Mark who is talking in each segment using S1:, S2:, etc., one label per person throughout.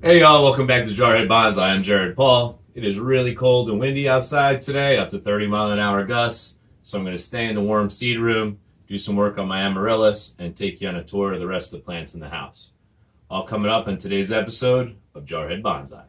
S1: Hey y'all, welcome back to Jarhead Bonsai. I'm Jered Paul. It is really cold and windy outside today, up to 30-mile-an-hour gusts. So I'm going to stay in the warm seed room, do some work on my Amaryllis, and take you on a tour of the rest of the plants in the house. All coming up in today's episode of Jarhead Bonsai.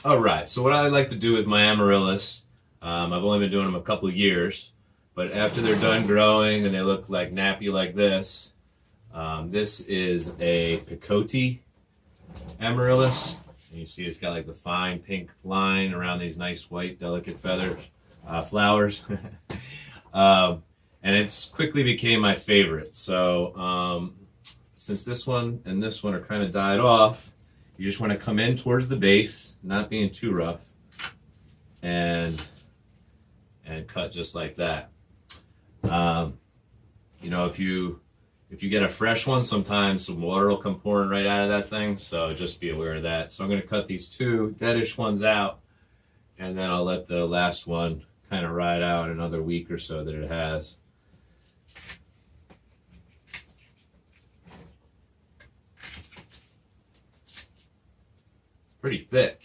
S1: Alright, so what I like to do with my Amaryllis, I've only been doing them a couple of years, but after they're done growing and they look like nappy like this, this is a Picote Amaryllis. And you see it's got like the fine pink line around these nice white delicate flowers. And it's quickly became my favorite. So since this one and this one are kind of died off, you just want to come in towards the base, not being too rough, and cut just like that. You know, if you get a fresh one, sometimes some water will come pouring right out of that thing, so just be aware of that. So I'm going to cut these two deadish ones out, and then I'll let the last one kind of ride out another week or so that it has. Pretty thick,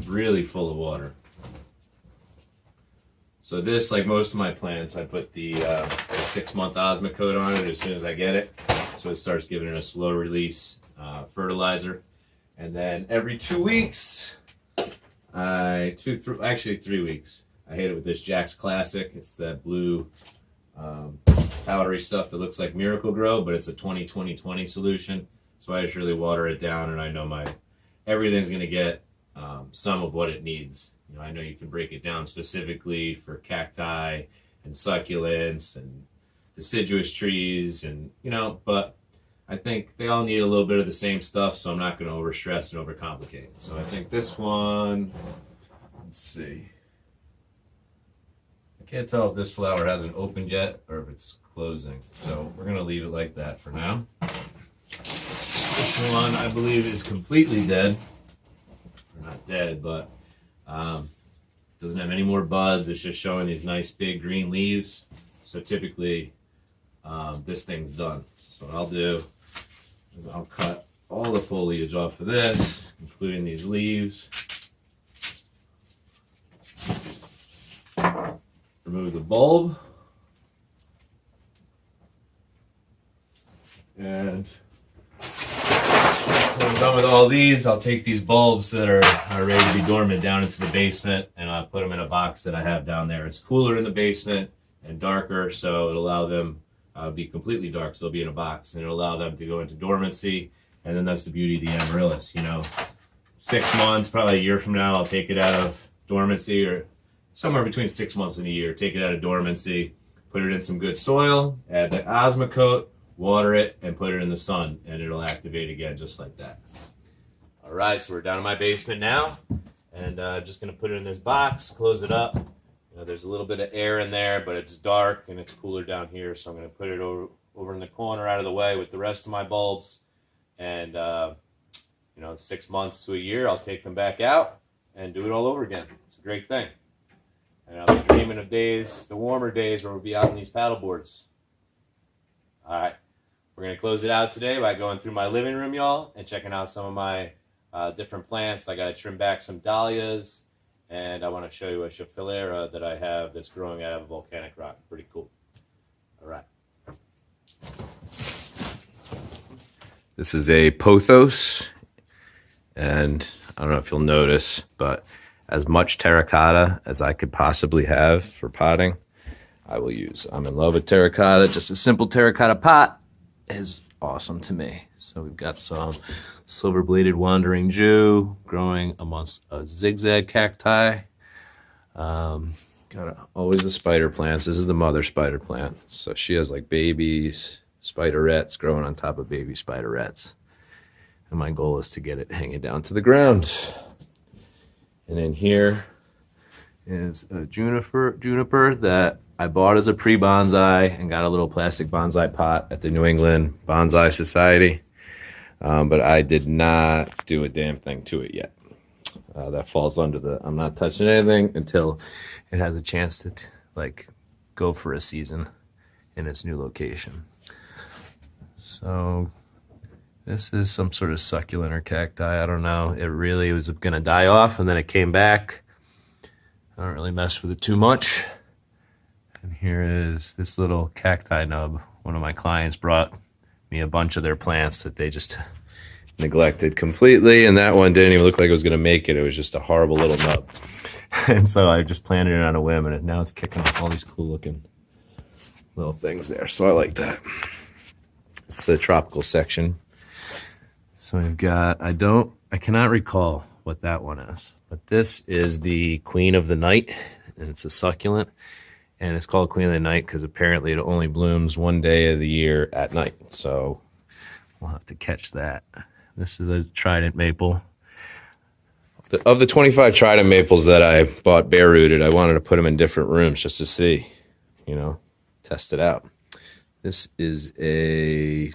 S1: really full of water. So this, like most of my plants, I put the 6-month Osmocote on it as soon as I get it, so it starts giving it a slow release fertilizer. And then every 2 weeks, actually 3 weeks, I hit it with this Jack's Classic. It's that blue powdery stuff that looks like Miracle Grow, but it's a 20-20-20 solution. So I just really water it down, and I know everything's going to get some of what it needs. You know, I know you can break it down specifically for cacti and succulents and deciduous trees, and but I think they all need a little bit of the same stuff, so I'm not going to overstress and overcomplicate. So I think this one, let's see. I can't tell if this flower hasn't opened yet or if it's closing, so we're going to leave it like that for now. This one, I believe, is completely dead. Or not dead, but doesn't have any more buds. It's just showing these nice big green leaves. So typically, this thing's done. So what I'll do is I'll cut all the foliage off of this, including these leaves. Remove the bulb. And when I'm done with all these, I'll take these bulbs that are ready to be dormant down into the basement, and I'll put them in a box that I have down there. It's cooler in the basement and darker, so it'll allow them be completely dark, so they'll be in a box, and it'll allow them to go into dormancy. And then that's the beauty of the Amaryllis. 6 months, probably a year from now, I'll take it out of dormancy, or somewhere between 6 months and a year, take it out of dormancy, put it in some good soil, add the Osmocote, water it, and put it in the sun, and it'll activate again just like that. All right, so we're down in my basement now, and I'm just going to put it in this box, close it up. There's a little bit of air in there, but it's dark and it's cooler down here, so I'm going to put it over in the corner out of the way with the rest of my bulbs. And 6 months to a year, I'll take them back out and do it all over again. It's a great thing. And I'll be dreaming of the warmer days where we'll be out on these paddle boards. All right. We're going to close it out today by going through my living room, y'all, and checking out some of my different plants. I got to trim back some dahlias, and I want to show you a Schefflera that I have that's growing out of a volcanic rock. Pretty cool. All right. This is a pothos, and I don't know if you'll notice, but as much terracotta as I could possibly have for potting, I will use. I'm in love with terracotta. Just a simple terracotta pot is awesome to me. So we've got some silver-bladed wandering Jew growing amongst a zigzag cacti. always the spider plants. This is the mother spider plant. So she has like babies, spiderettes growing on top of baby spiderettes. And my goal is to get it hanging down to the ground. And in here is a juniper that I bought as a pre-bonsai and got a little plastic bonsai pot at the New England Bonsai Society. But I did not do a damn thing to it yet. That falls under the, I'm not touching anything until it has a chance to like go for a season in its new location. So this is some sort of succulent or cacti. I don't know. It really was going to die off and then it came back. I don't really mess with it too much. And here is this little cacti nub. One of my clients brought me a bunch of their plants that they just neglected completely, and that one didn't even look like it was going to make it. It was just a horrible little nub. And so I just planted it on a whim, and now it's kicking off all these cool looking little things there. So I like that. It's the tropical section. So we've got, I cannot recall what that one is, but this is the Queen of the Night, and it's a succulent, and it's called Queen of the Night because apparently it only blooms one day of the year at night. So we'll have to catch that. This is a trident maple. Of the 25 trident maples that I bought bare rooted, I wanted to put them in different rooms just to see, you know, test it out. This is a,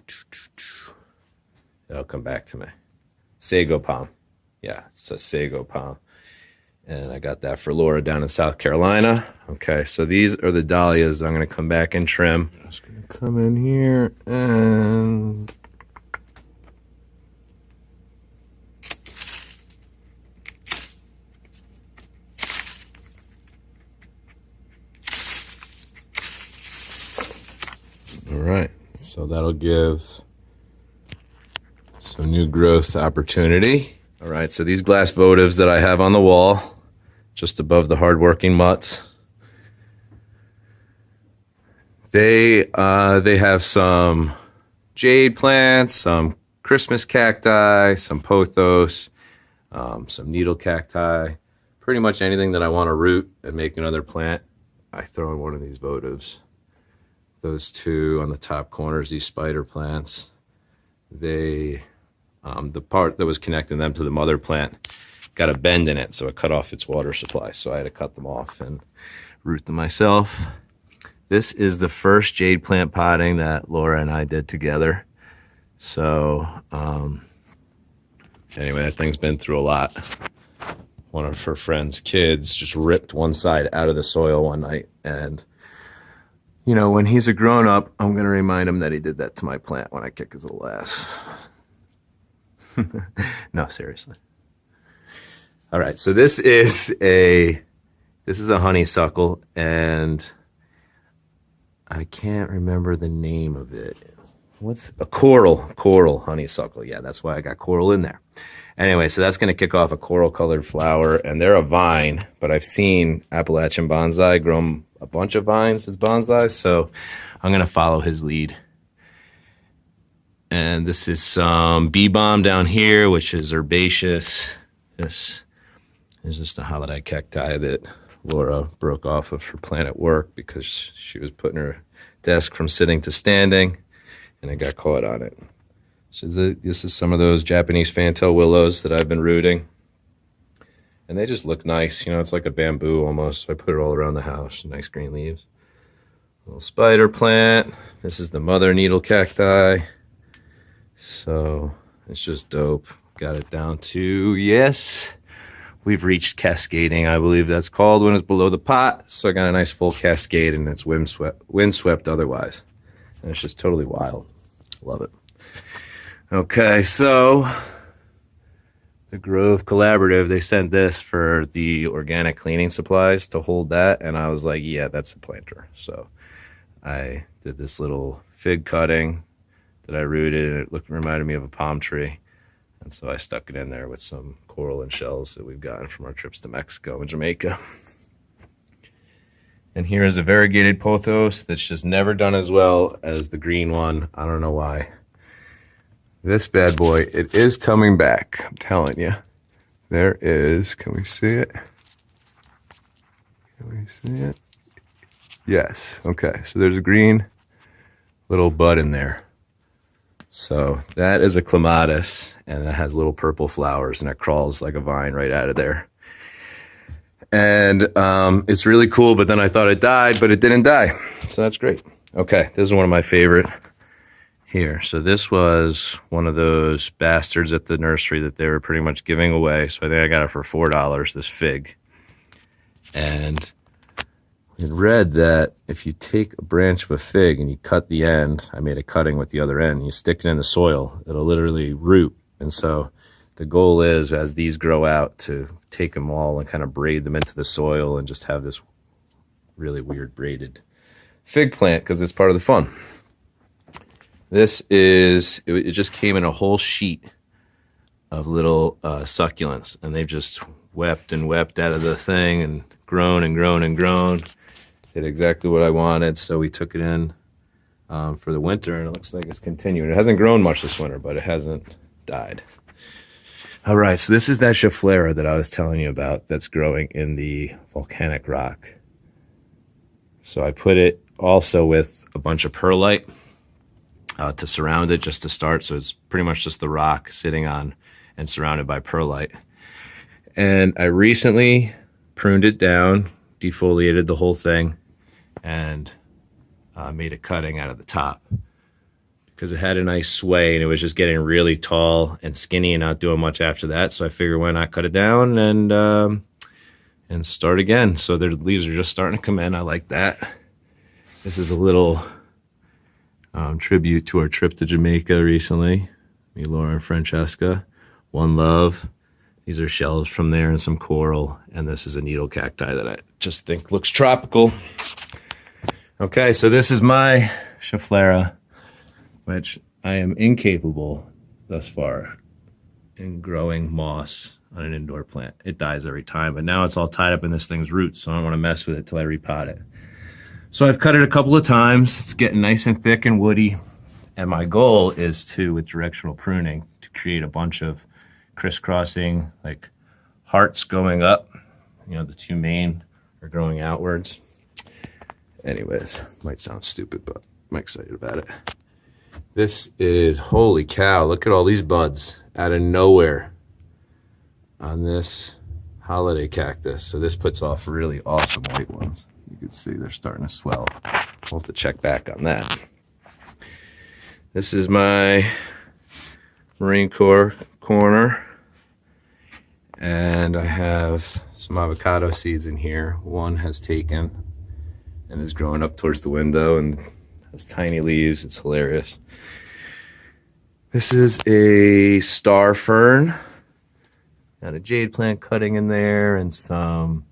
S1: it'll come back to me, sago palm. Yeah, it's a sago palm. And I got that for Laura down in South Carolina. Okay, so these are the dahlias that I'm going to come back and trim. I'm just going to come in here and all right, so that'll give some new growth opportunity. All right, so these glass votives that I have on the wall, just above the hardworking mutts, they have some jade plants, some Christmas cacti, some pothos, some needle cacti. Pretty much anything that I want to root and make another plant, I throw in one of these votives. Those two on the top corners, these spider plants, they, the part that was connecting them to the mother plant got a bend in it, so it cut off its water supply. So I had to cut them off and root them myself. This is the first jade plant potting that Laura and I did together. So anyway, that thing's been through a lot. One of her friend's kids just ripped one side out of the soil one night, and you know, when he's a grown-up, I'm going to remind him that he did that to my plant when I kick his little ass. No, seriously. All right, so this is a honeysuckle, and I can't remember the name of it. What's a coral honeysuckle? Yeah, that's why I got coral in there. Anyway, so that's going to kick off a coral-colored flower, and they're a vine, but I've seen Appalachian Bonsai grow a bunch of vines as bonsai, so I'm going to follow his lead. And this is some bee balm down here, which is herbaceous. This is just a holiday cacti that Laura broke off of her plant at work because she was putting her desk from sitting to standing, and it got caught on it. So this is some of those Japanese fantail willows that I've been rooting. And they just look nice. You know, it's like a bamboo almost. So I put it all around the house. Nice green leaves. Little spider plant. This is the mother needle cacti. So it's just dope. Got it down to, yes, we've reached cascading, I believe that's called when it's below the pot. So I got a nice full cascade and it's windswept otherwise. And it's just totally wild. Love it. Okay, so the Grove Collaborative, they sent this for the organic cleaning supplies to hold that, and I was like, yeah, that's a planter. So I did this little fig cutting that I rooted, and it reminded me of a palm tree. And so I stuck it in there with some coral and shells that we've gotten from our trips to Mexico and Jamaica. And here is a variegated pothos that's just never done as well as the green one. I don't know why. This bad boy, it is coming back. I'm telling you. There is, can we see it?
S2: Can we see it? Yes. Okay. So there's a green little bud in there. So that is a clematis, and it has little purple flowers, and it crawls like a vine right out of there. And it's really cool, but then I thought it died, but it didn't die. So that's great. Okay, this is one of my favorite here. So this was one of those bastards at the nursery that they were pretty much giving away. So I think I got it for $4, this fig. And it read that if you take a branch of a fig and you cut the end, I made a cutting with the other end, you stick it in the soil, it'll literally root. And so the goal is, as these grow out, to take them all and kind of braid them into the soil and just have this really weird braided fig plant, because it's part of the fun. This is, it just came in a whole sheet of little succulents, and they've just wept and wept out of the thing and grown and grown and grown. Did exactly what I wanted, so we took it in for the winter, and it looks like it's continuing. It hasn't grown much this winter, but it hasn't died. All right, so this is that Schefflera that I was telling you about that's growing in the volcanic rock. So I put it also with a bunch of perlite to surround it just to start. So it's pretty much just the rock sitting on and surrounded by perlite. And I recently pruned it down, defoliated the whole thing, and made a cutting out of the top, because it had a nice sway and it was just getting really tall and skinny and not doing much after that. So I figured, why not cut it down and start again. So their leaves are just starting to come in. I like that. This is a little tribute to our trip to Jamaica recently. Me, Laura, and Francesca. One Love. These are shells from there and some coral. And this is a needle cacti that I just think looks tropical. Okay, so this is my Schefflera, which I am incapable thus far in growing moss on an indoor plant. It dies every time, but now it's all tied up in this thing's roots, so I don't want to mess with it till I repot it. So I've cut it a couple of times. It's getting nice and thick and woody, and my goal is to, with directional pruning, to create a bunch of crisscrossing, like hearts going up. You know, the two main are growing outwards. Anyways, might sound stupid, but I'm excited about it. This is, holy cow, look at all these buds out of nowhere on this holiday cactus. So this puts off really awesome white ones. You can see they're starting to swell. We'll have to check back on that. This is my Marine Corps corner. And I have some avocado seeds in here. One has taken and is growing up towards the window and has tiny leaves. It's hilarious. This is a star fern. Got a jade plant cutting in there and some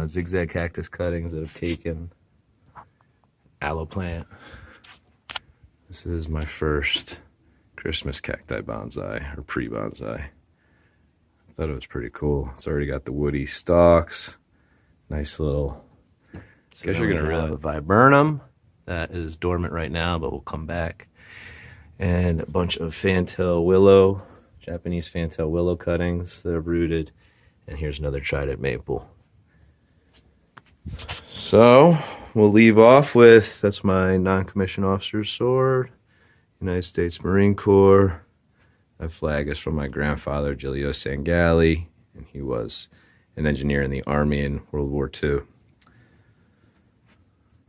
S2: zigzag cactus cuttings that have taken. Aloe plant. This is my first Christmas cacti bonsai, or pre-bonsai. I thought it was pretty cool. It's already got the woody stalks. Nice little, I guess you're gonna really have a viburnum that is dormant right now, but will come back. And a bunch of fantail willow, Japanese fantail willow cuttings that have rooted. And here's another trident maple. So we'll leave off with, that's my non-commissioned officer's sword, United States Marine Corps. That flag is from my grandfather, Giulio Sangalli, and he was an engineer in the Army in World War II.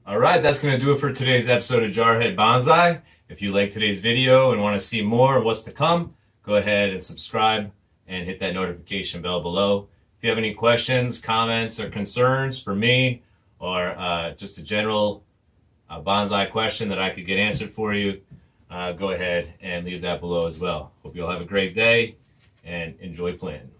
S1: All right, that's going to do it for today's episode of Jarhead Bonsai. If you like today's video and want to see more of what's to come, go ahead and subscribe and hit that notification bell below. If you have any questions, comments, or concerns for me, or just a general bonsai question that I could get answered for you, go ahead and leave that below as well. Hope you all have a great day and enjoy planting.